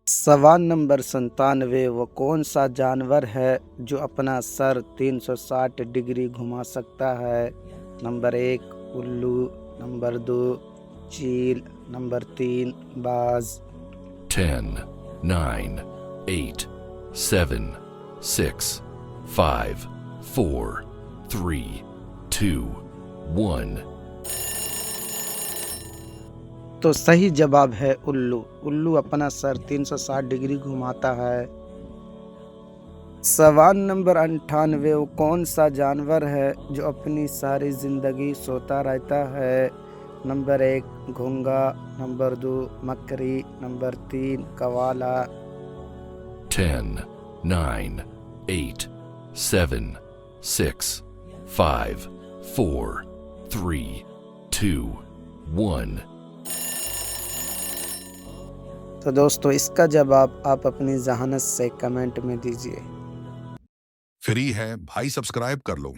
سوال نمبر 97، وہ کون سا جانور ہے جو اپنا سر 360 ڈگری گھما سکتا ہے؟ نمبر 1 الو، نمبر 2 چیل، نمبر 3 باز۔ 10, 9, 8, 7, 6, 5, 4, 3, 2, 1. تو صحیح جواب ہے الو۔ الو اپنا سر 360 ڈگری گھماتا ہے۔ سوال نمبر 98، وہ کون سا جانور ہے جو اپنی ساری زندگی سوتا رہتا ہے؟ نمبر 1 گھونگا، نمبر 2 مکری، نمبر 3 کوالا۔ 10, 9, 8, 7, 6, 5, 4, 3, 2, 1. تو دوستو اس کا جواب آپ اپنی ذہانت سے کمنٹ میں دیجیے۔ فری ہے بھائی، سبسکرائب کر لو۔